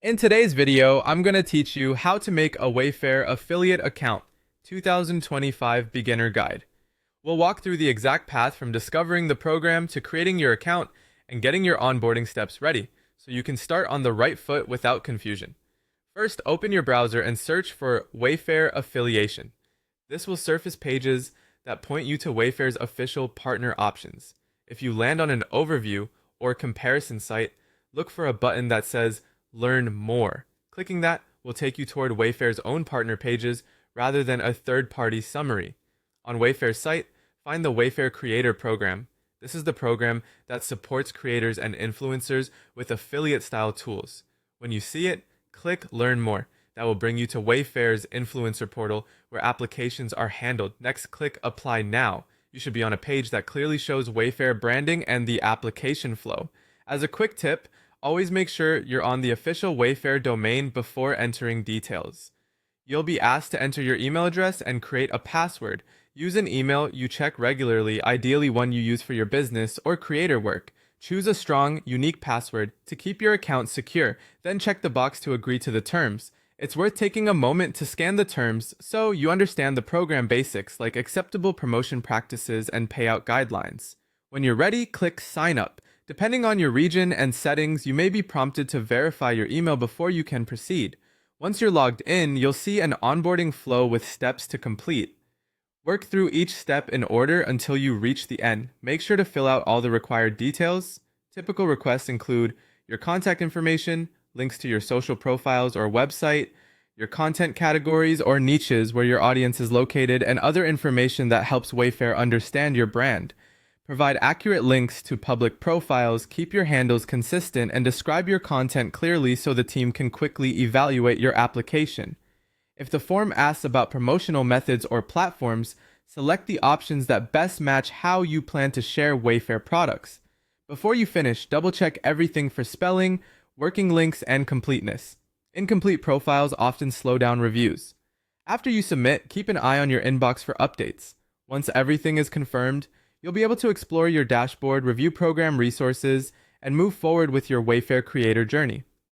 In today's video, I'm going to teach you how to make a Wayfair affiliate account 2025 beginner guide. We'll walk through the exact path from discovering the program to creating your account and getting your onboarding steps ready so you can start on the right foot without confusion. First, open your browser and search for Wayfair affiliation. This will surface pages that point you to Wayfair's official partner options. If you land on an overview or comparison site, look for a button that says Learn More. Clicking that will take you toward Wayfair's own partner pages rather than a third-party summary. On Wayfair's site, find the Wayfair Creator Program. This is the program that supports creators and influencers with affiliate-style tools. When you see it, click Learn More. That will bring you to Wayfair's influencer portal where applications are handled. Next, click Apply Now. You should be on a page that clearly shows Wayfair branding and the application flow. As a quick tip, always make sure you're on the official Wayfair domain before entering details. You'll be asked to enter your email address and create a password. Use an email you check regularly, ideally one you use for your business or creator work. Choose a strong, unique password to keep your account secure, then check the box to agree to the terms. It's worth taking a moment to scan the terms so you understand the program basics like acceptable promotion practices and payout guidelines. When you're ready, click Sign Up. Depending on your region and settings, you may be prompted to verify your email before you can proceed. Once you're logged in, you'll see an onboarding flow with steps to complete. Work through each step in order until you reach the end. Make sure to fill out all the required details. Typical requests include your contact information, links to your social profiles or website, your content categories or niches where your audience is located, and other information that helps Wayfair understand your brand. Provide accurate links to public profiles, keep your handles consistent, and describe your content clearly so the team can quickly evaluate your application. If the form asks about promotional methods or platforms, select the options that best match how you plan to share Wayfair products. Before you finish, double-check everything for spelling, working links, and completeness. Incomplete profiles often slow down reviews. After you submit, keep an eye on your inbox for updates. Once everything is confirmed, you'll be able to explore your dashboard, review program resources, and move forward with your Wayfair creator journey.